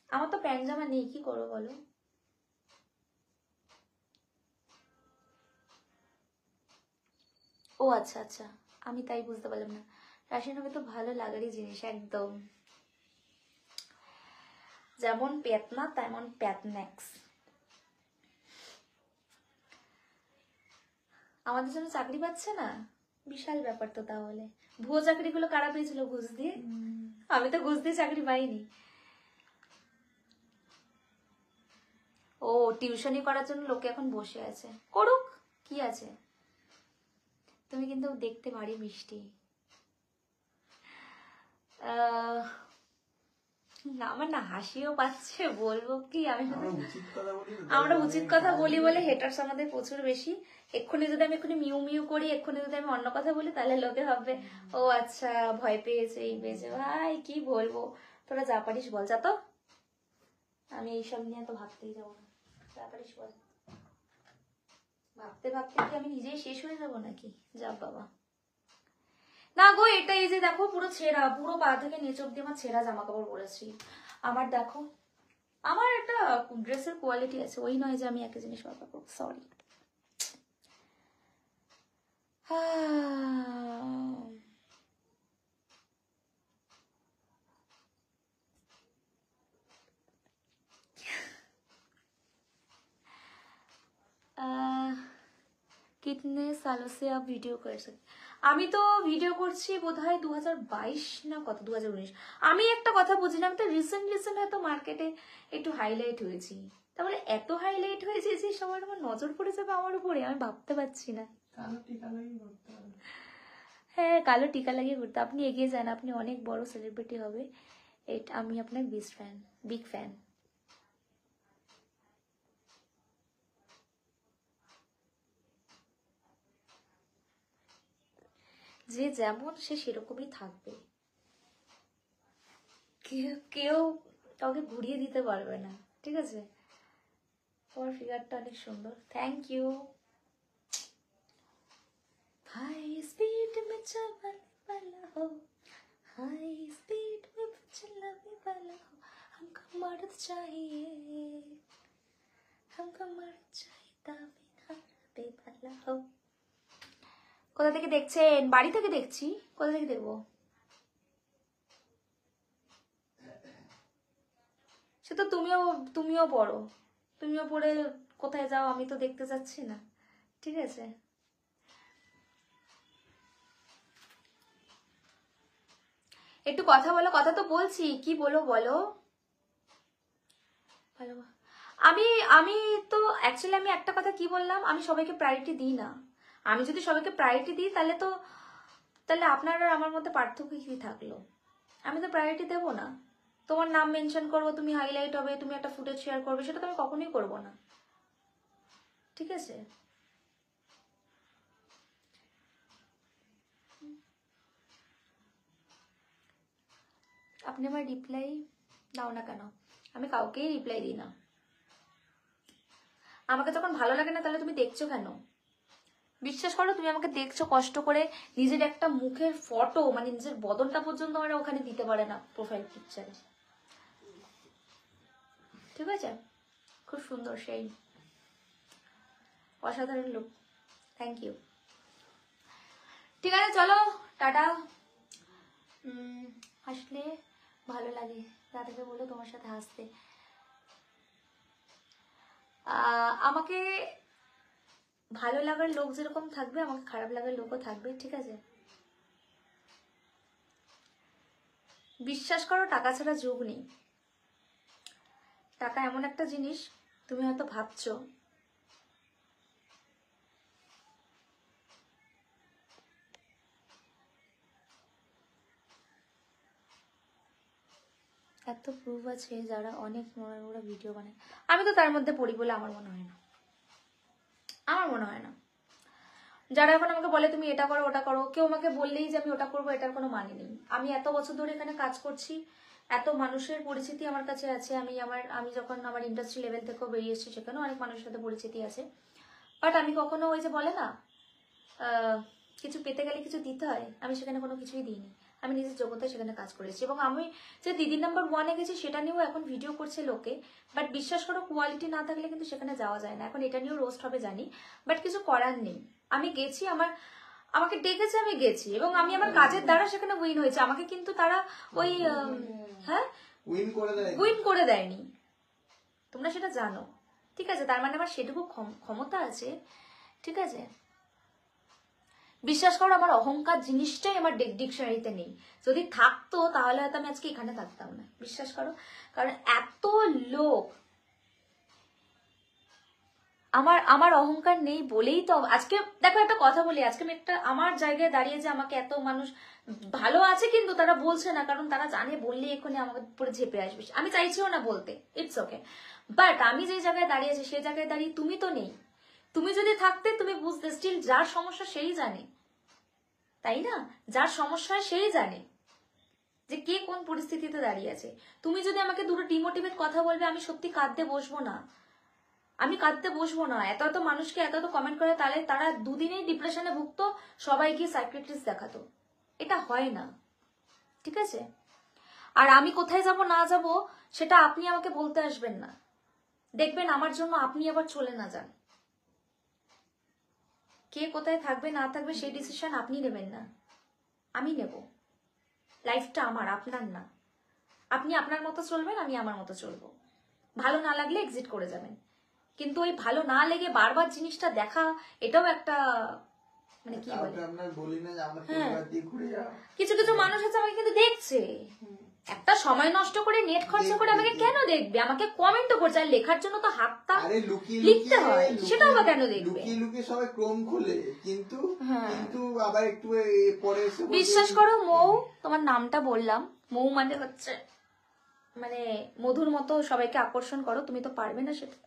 Speaker 1: আমার তো প্যান্ট জামা নেই, কি করবো বলো? ও আচ্ছা আচ্ছা, আমি তাই বুঝতে পারলাম না। রাশিয়ান হবে তো ভালো লাগারই জিনিস, একদম যেমন পেতনা তেমন প্যাতনেক্স। আমাদের জন্য চাকরি পাচ্ছে না, বিশাল ব্যাপার তো। তাহলে ভুয়ো চাকরিগুলো কারা পেয়েছিল ঘুষ দিয়ে? আমি তো ঘুষ দিয়ে চাকরি পাইনি। ও টিউশনি করার জন্য লোকে এখন বসে আছে, করুক, কি আছে। তুমি কিন্তু দেখতে ভারী মিষ্টি। আমার না হাসিও পাচ্ছে, বলবো কি আমি, আমরা উচিত কথা বলি বলে হেটার্স আমাদের প্রচুর বেশি। এক্ষুনি যদি আমি মিউ মিউ করি, এক্ষুনি যদি আমি অন্য কথা বলি, তাহলে লোকে ভাববে ও আচ্ছা ভয় পেয়েছে, এই পেয়েছে। ভাই কি বলবো, তোরা যা পারিস বল, যা তো, আমি এইসব নিয়ে তো ভাবতেই যাবো না। যা পারিস বল। ভাবতে ভাবতে কি আমি নিজেই শেষ হয়ে যাবো নাকি? যা বাবা। না গো, এটা এই যে দেখো পুরো ছেঁড়া, পুরো পা থেকে নিচ অব্দি আমার ছেঁড়া জামা কাপড় পরেছি। আমার দেখো, আমার একটা ড্রেসের কোয়ালিটি আছে, ওই নয় যে আমি একই জিনিস বারবার করবো, সরি। कितने सालों से आप वीडियो कर सकते? আমি তো ভিডিও করছি বোধহয় 2022 না কত, 2019। আমি একটা কথা বুঝি না, আমি তো রিসেন্ট হয়তো মার্কেটে একটু হাইলাইট হয়েছি, তাহলে এত হাইলাইট হয়েছে যে সবার আমার নজর পড়ে যাবে আমার উপরে, আমি ভাবতে পারছি না।
Speaker 2: কালো টিকা লাগিয়ে করতে হবে।
Speaker 1: হ্যাঁ, কালো টিকা লাগিয়ে করতে। আপনি এগিয়ে যান, আপনি অনেক বড় সেলিব্রিটি হবে, এটা আমি আপনার বিগ ফ্যান। যে যেমন সে সেরকমই থাকবে, কেউ কাউকে ঘুরিয়ে দিতে পারবে না, ঠিক আছে? তোমার ফিগারটা অনেক সুন্দর, থ্যাংক ইউ। हाई स्पीड में चलने वाला हो, हाई स्पीड में चलने वाला हो, हमको मर्द चाहिए, हमको मर्द चाहिए दाबी वाला हो। কোথা থেকে দেখছেন? বাড়ি থেকে দেখছি, কোথা থেকে দেখবো? সে তো তুমিও পড়ো, তুমিও পড়ে কোথায় যাও আমি তো দেখতে যাচ্ছি না, ঠিক আছে? একটু কথা বলো, কথা তো বলছি, কি বলো বলো। ভালো, আমি আমি তো অ্যাকচুয়ালি আমি একটা কথা কি বললাম, আমি সবাইকে প্রায়োরিটি দিই না। আমি যদি সবাইকে প্রায়োরিটি দিই তাহলে আপনার আর আমার মধ্যে পার্থক্য কি থাকলো? আমি তো প্রায়োরিটি দেবো না। তোমার নাম মেনশন করবো, তুমি হাইলাইট হবে, তুমি একটা ফুটেজ শেয়ার করবে, সেটা তো আমি কখনোই করবো না, ঠিক আছে? আপনি আমার রিপ্লাই দাও না কেন? আমি কাউকেই রিপ্লাই দিই না। আমাকে যখন ভালো লাগে না তাহলে তুমি দেখছো কেন? বিশ্বাস করো, তুমি আমাকে দেখছো কষ্ট করে, নিজের একটা মুখের ফটো মানে নিজের বদনটা পর্যন্ত আমার ওখানে দিতে পারে না প্রোফাইল পিকচারে, ঠিক আছে? খুব সুন্দর, সেই অসাধারণ লুক, থ্যাংক ইউ। ঠিক আছে, চলো টাটা। হাসলে ভালো লাগে, দাদাকে বলো তোমার সাথে হাসতে। আমাকে ভালো লাগার লোক যেরকম থাকবে, আমাকে খারাপ লাগার লোকও থাকবে, ঠিক আছে? বিশ্বাস করো, টাকা ছাড়া যুগ নেই। টাকা এমন একটা জিনিস, তুমি হয়তো ভাবছো এত প্রুফ আছে যারা অনেক ওরা ভিডিও বানায়, আমি তো তার মধ্যে পড়ি বলে আমার মনে হয় না, যারা এখন আমাকে বলে তুমি এটা করো ওটা করো, কেউ আমাকে বললেই যে আমি ওটা করবো, এটার কোনো মানে নেই। আমি এত বছর ধরে এখানে কাজ করছি, এত মানুষের পরিচিতি আমার কাছে আছে, আমি যখন আমার ইন্ডাস্ট্রি লেভেল থেকেও বেরিয়ে এসেছি, সেখানেও অনেক মানুষের সাথে পরিচিতি আছে। বাট আমি কখনো ওই যে বলে না কিছু পেতে গেলে কিছু দিতে হয়, আমি সেখানে কোনো কিছুই দিইনি। আমি নিজের যোগ্যতায় সেখানে কাজ করেছি, এবং আমি যে দিদি নাম্বার 1-এ গেছি সেটা নিয়েও এখন ভিডিও করছে লোকে। বাট বিশ্বাস করো, কোয়ালিটি না থাকলে কিন্তু সেখানে যাওয়া যায় না। এখন এটা নিয়েও রোস্ট হবে জানি, বাট কিছু করার নেই। আমি গেছি, আমাকে ডেকেছে, আমি গেছি, এবং আমি আমার কাজের দ্বারা সেখানে উইন হয়েছে। আমাকে কিন্তু তারা ওই হ্যাঁ উইন করে দেয়নি, তোমরা সেটা জানো, ঠিক আছে? তার মানে আমার সেটুকু ক্ষমতা আছে, ঠিক আছে? বিশ্বাস করো, আমার অহংকার জিনিসটাই আমার ডিকশনারিতে নেই। যদি থাকতো তাহলে হয়তো আমি আজকে এখানে থাকতাম না, বিশ্বাস করো। কারণ এত লোক, আমার অহংকার নেই বলেই তো আজকে দেখো, একটা কথা বলি, আজকে আমি আমার জায়গায় দাঁড়িয়ে যে আমাকে এত মানুষ ভালো আছে, কিন্তু তারা বলছে না, কারণ তারা জানে বললে এক্ষুনি আমাকে উপরে ঝেপে আসবে। আমি চাইছিও না বলতে, ইটস ওকে। বাট আমি যে জায়গায় দাঁড়িয়েছি সেই জায়গায় দাঁড়িয়ে তুমি তো নেই। তুমি যদি থাকতে তুমি বুঝতে, স্টিল যার সমস্যা সেই জানে, তাই না? যার সমস্যা সেই জানে যে কে কোন পরিস্থিতিতে দাঁড়িয়ে আছে। তুমি যদি আমাকে দুটো ডিমোটিভেট কথা বলবে, আমি সত্যি কাঁদতে বসবো না, এত মানুষকে এত কমেন্ট করে, তাহলে তারা দুদিনেই ডিপ্রেশনে ভুগতো, সবাই গিয়ে সাইকিয়াট্রিস্ট দেখাতো। এটা হয় না, ঠিক আছে? আর আমি কোথায় যাব না যাব সেটা আপনি আমাকে বলতে আসবেন না। দেখবেন আমার জন্য আপনি আবার চলে না যান। কে কোথায় থাকবে না থাকবে সেই ডিসিশন আপনি নেবেন না, আমি নেব। লাইফটা আমার, আপনার না। আপনি আপনার মতো চলবেন, আমি আমার মতো চলবো। ভালো না লাগলে এক্সিট করে যাবেন, কিন্তু ওই ভালো না লেগে বারবার জিনিসটা দেখা, এটাও একটা মানে কি বলে,
Speaker 2: আপনার বলি না যে আমার পরিবার দিয়ে ঘুরে যাও।
Speaker 1: কিছু কিছু মানুষ আছে আমাকে কিন্তু দেখছে, একটা সময় নষ্ট করে নেট খরচা করে আমাকে কেন দেখবে? আমাকে কমেন্টও করছে, আর লেখার জন্য তো হাতটা লিখতে হয়, সেটাও বা কেন দেখবে?
Speaker 2: লুকিয়ে লুকিয়ে সবাই ক্রোম খুলে, কিন্তু কিন্তু আবার একটু পরে এসে
Speaker 1: বিশ্বাস করো মৌ, তোমার নামটা বললাম, মৌ মানে হচ্ছে মানে মধুর মতো সবাইকে আকর্ষণ করো, তুমি তো পারবে না সেটা।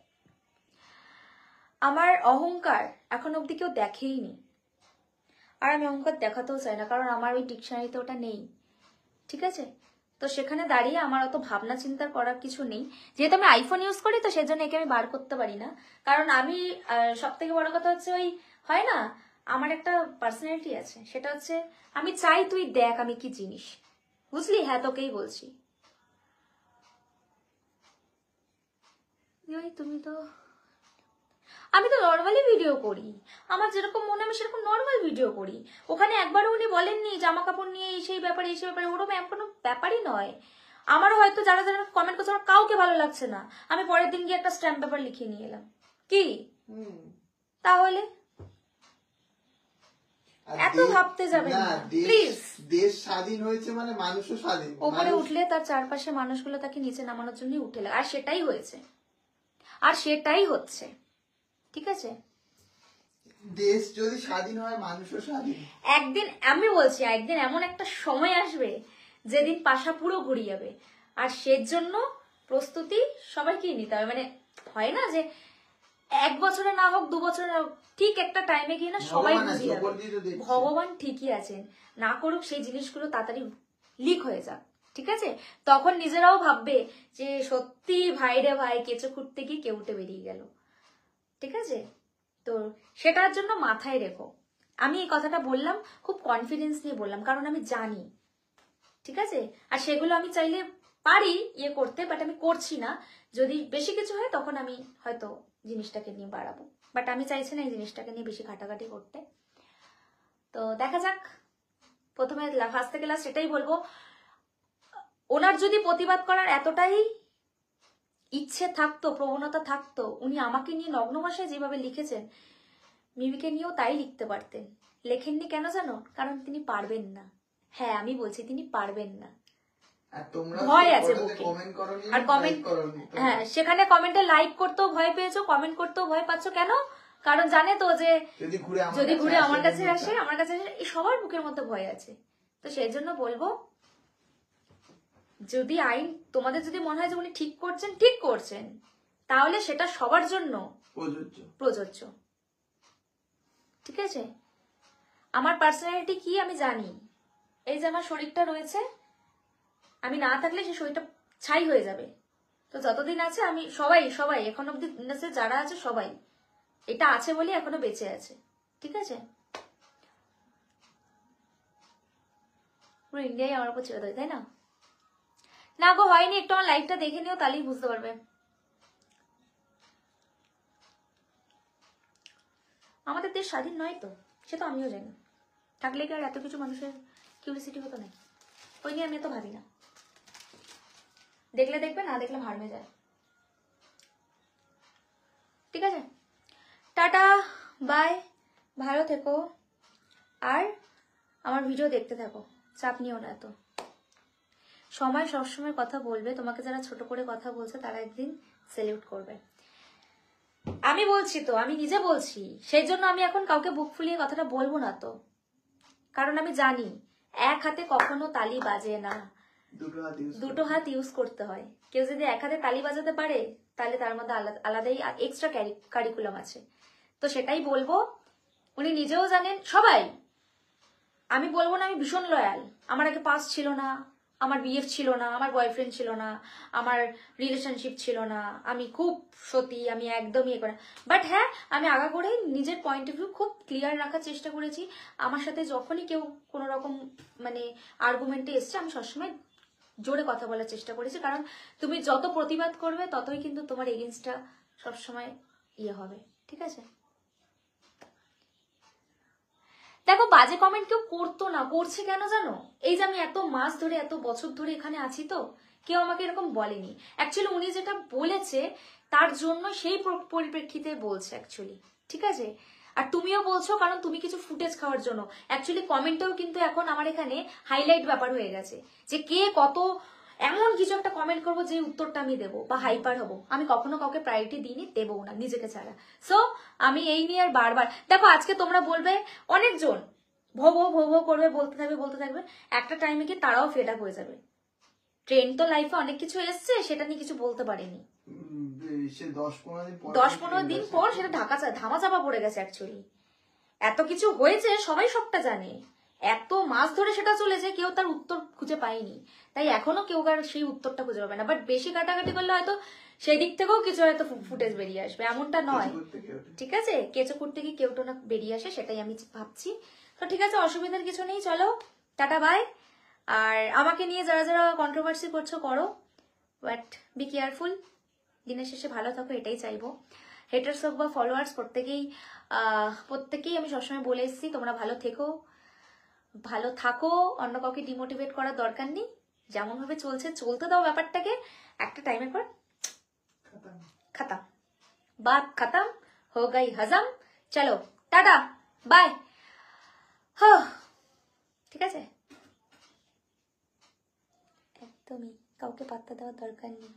Speaker 1: আমার অহংকার এখন অব্দি কেউ দেখেইনি, আর আমি অহংকার দেখাতেও চাই না, কারণ আমার ওই ডিকশনারিতে ওটা নেই, ঠিক আছে? তো সেখানে দাঁড়িয়ে আমার অত ভাবনা চিন্তা করার কিছু নেই। যেহেতু আমি আইফোন ইউজ করি তো সেজন্য একে আমি বার করতে পারি না, কারণ আমি সব থেকে বড় কথা হচ্ছে ওই হয় না, আমার একটা পার্সোনালিটি আছে, সেটা হচ্ছে আমি চাই তুই দেখ আমি কি জিনিস, বুঝলি? হ্যাঁ তোকেই বলছি। তুমি তো, আমি তো নর্মালি ভিডিও করি, আমার যেরকম মনে আমি সেরকম নর্মাল ভিডিও করি। ওখানে একবারও উনি বলেননি জামা কাপড় নিয়ে এই সেই ব্যাপারে ওরকম এমন কোনো ব্যাপারই নয়। আমার হয়তো যারা যারা কমেন্ট করছে আমার কাউকে ভালো লাগছে না, আমি পরের দিন গিয়ে একটা স্ট্যাম্প পেপার লিখিয়ে নিয়ে এলাম, কি তাহলে এত ভাবতে যাবেন না প্লিজ।
Speaker 2: দেশ স্বাধীন হয়েছে মানে মানুষও স্বাধীন।
Speaker 1: ওপরে উঠলে তার চারপাশে মানুষগুলো তাকে নিচে নামানোর জন্য উঠে লাগে, আর সেটাই হয়েছে, আর সেটাই হচ্ছে, ঠিক আছে?
Speaker 2: দেশ যদি স্বাধীন হয় মানুষও স্বাধীন।
Speaker 1: একদিন আমি বলছি, একদিন এমন একটা সময় আসবে যেদিন পাশা পুরো ঘুরিয়ে যাবে, আর সেজন্য প্রস্তুতি সবাইকেই নিতে হবে। মানে হয় না যে 1 বছরে না হোক 2 বছরে না হোক, ঠিক একটা টাইমে গিয়ে না সবাই বুঝিয়ে যাবে ভগবান ঠিকই আছেন, না করুক সেই জিনিসগুলো তাড়াতাড়ি লিক হয়ে যাক, ঠিক আছে? তখন নিজেরাও ভাববে যে সত্যি ভাই রে ভাই, কেঁচো খুঁড়তে গিয়ে কেউটে বেরিয়ে গেল, ঠিক আছে? তো সেটার জন্য মাথায় রেখো। আমি এই কথাটা বললাম খুব কনফিডেন্স নিয়ে বললাম, কারণ আমি জানি, ঠিক আছে? আর সেগুলো আমি চাইলে পারি ইয়ে করতে, বাট আমি করছি না। যদি বেশি কিছু হয় তখন আমি হয়তো জিনিসটাকে নিয়ে বাড়াবো, বাট আমি চাইছি না এই জিনিসটাকে নিয়ে বেশি ঘাটাঘাটি করতে। তো দেখা যাক। প্রথমে ফার্স্ট থেকে লাস্ট এটাই বলবো, ওনার যদি প্রতিবাদ করার এতটাই ইচ্ছে থাকতো, প্রবণতা থাকতো, উনি আমাকে নিয়ে নগ্ন ভাষায় যেভাবে লিখেছেন মিমিকে নিয়েও তাই লিখতে পারতেন। লেখেননি কেন জানো? কারণ তিনি পারবেন না। হ্যাঁ আমি বলছি তিনি পারবেন না, ভয় আছে বুকে। আর কমেন্ট, হ্যাঁ সেখানে কমেন্টে লাইক করতেও ভয় পেয়েছো, কমেন্ট করতেও ভয় পাচ্ছ কেন? কারণ জানে তো যে যদি ঘুরে আমার কাছে আসে এই সবার বুকের মধ্যে ভয় আছে। তো সেই জন্য বলবো, যদি আইন তোমাদের যদি মনে হয় যে উনি ঠিক করছেন, তাহলে সেটা সবার জন্য প্রযোজ্য, ঠিক আছে? আমার পার্সোনালিটি কি আমি জানি, এই যে আমার শরীরটা রয়েছে, আমি না থাকলে সেই শরীরটা ছাই হয়ে যাবে। তো যতদিন আছে আমি সবাই এখন অব্দি যারা আছে সবাই এটা আছে বলে এখনো বেঁচে আছে, ঠিক আছে? পুরো ইন্ডিয়াই আমার উপর ছেড়ে দেয়, তাই না? না গো হয়নি, একটু আমার লাইফটা দেখে নিও, তাহলেই বুঝতে পারবে। আমাদের দেশ স্বাধীন নয় তো, সে তো আমিও জানি, থাকলে কি আর এত কিছু মানুষের কিউরিসিটি হতো না? ওই নিয়ে আমি এত ভাবি না, দেখলে দেখবে, না দেখলে ভাড়মে যায়, ঠিক আছে? টাটা বাই, ভালো থেকো, আর আমার ভিডিও দেখতে থাকো, চাপ নিও না এত। সময় সবসময় কথা বলবে, তোমাকে যারা ছোট করে কথা বলছে তারা একদিন সেলিউট করবে। আমি বলছি তো, আমি নিজে বলছি, সেই জন্য আমি এখন কাউকে বুক ফুলিয়ে কথাটা বলবো না তো, কারণ আমি জানি এক হাতে কখনো তালি বাজে না, দুটো হাত ইউজ করতে হয়। কেউ যদি এক হাতে তালি বাজাতে পারে তাহলে তার মধ্যে আলাদাই এক্সট্রা কারিকুলাম আছে। তো সেটাই বলবো, উনি নিজেও জানেন, সবাই। আমি বলবো না আমি ভীষণ লয়াল, আমার আগে পাস ছিল না, আমার বিএফ ছিল না, আমার বয়ফ্রেন্ড ছিল না, আমার রিলেশনশিপ ছিল না, আমি খুব সতী, আমি একদমই এ করে, বাট হ্যাঁ আমি আগা করে নিজের পয়েন্ট অফ ভিউ খুব ক্লিয়ার রাখার চেষ্টা করেছি। আমার সাথে যখনই কেউ কোনো রকম মানে আর্গুমেন্টে এসছে আমি সবসময় জোরে কথা বলার চেষ্টা করেছি, কারণ তুমি যত প্রতিবাদ করবে ততই কিন্তু তোমার এগেইনস্টটা সবসময় ইয়ে হবে, ঠিক আছে? দেখো বাজে কমেন্ট কেউ করতো না, করছে কেন জানো? এই যে আমি এত মাস ধরে এত বছর ধরে এখানে আছি তো কেউ আমাকে এরকম বলেনি। অ্যাকচুয়ালি উনি যেটা বলেছে তার জন্য সেই পরিপ্রেক্ষিতে বলছে অ্যাকচুয়ালি, ঠিক আছে? আর তুমিও বলছো কারণ তুমি কিছু ফুটেজ খাওয়ার জন্য। অ্যাকচুয়ালি কমেন্টেও কিন্তু এখন আমার এখানে হাইলাইট ব্যাপার হয়ে গেছে যে কে কত এমন কিছু একটা কমেন্ট করবো যে উত্তরটা আমি দেবো বা হাইপার হবো। আমি কখনো কাউকে প্রায়োরিটি দিইনি, দেবো না নিজেকে ছাড়া। সো আমি এই নিয়ে আর বারবার, দেখো আজকে তোমরা বলবে অনেকজন ভো ভো ভো ভো করবে, বলতে থাকবে, একটা টাইমে কি তারাও ফেড আপ হয়ে যাবে। ট্রেন তো লাইফে অনেক কিছু এসছে, সেটা নিয়ে কিছু বলতে পারিনি। 10-15 দিন পর সেটা ধামাচাপা পড়ে গেছে। অ্যাকচুয়ালি এত কিছু হয়েছে, সবাই সবটা জানে, এত মাস ধরে সেটা চলেছে, কেউ তার উত্তর খুঁজে পায়নি, তাই এখনো কেউ আর সেই উত্তরটা খুঁজে পাবে না। বাট বেশি কাটাকাটি করলে হয়তো সেই দিক থেকেও কিছু হয়তো ফুটেজ বেরিয়ে আসবে, এমনটা নয়, ঠিক আছে? কেঁচো করতে গিয়ে কেউটো না বেরিয়ে আসে, সেটাই আমি ভাবছি। তো ঠিক আছে, অসুবিধার কিছু নেই, চলো টাটা বাই। আর আমাকে নিয়ে যারা যারা কন্ট্রোভার্সি করছো করো, বাট বি কেয়ারফুল, দিনের শেষে ভালো থাকো, এটাই চাইবো। হেটার্স হোক বা ফলোয়ার্স, প্রত্যেকেই আমি সবসময় বলে এসেছি তোমরা ভালো থেকো, ভালো থাকো, অন্য কাউকে ডিমোটিভেট করার দরকার নেই, যেমন ভাবে চলছে চলতে দাও ব্যাপারটাকে, একটা টাইমের পর খতম, বাত খতম হো গাই হজম। চলো টাটা বাই। ঠিক আছে, একদমই কাউকে পাত্তা দেওয়ার দরকার নেই।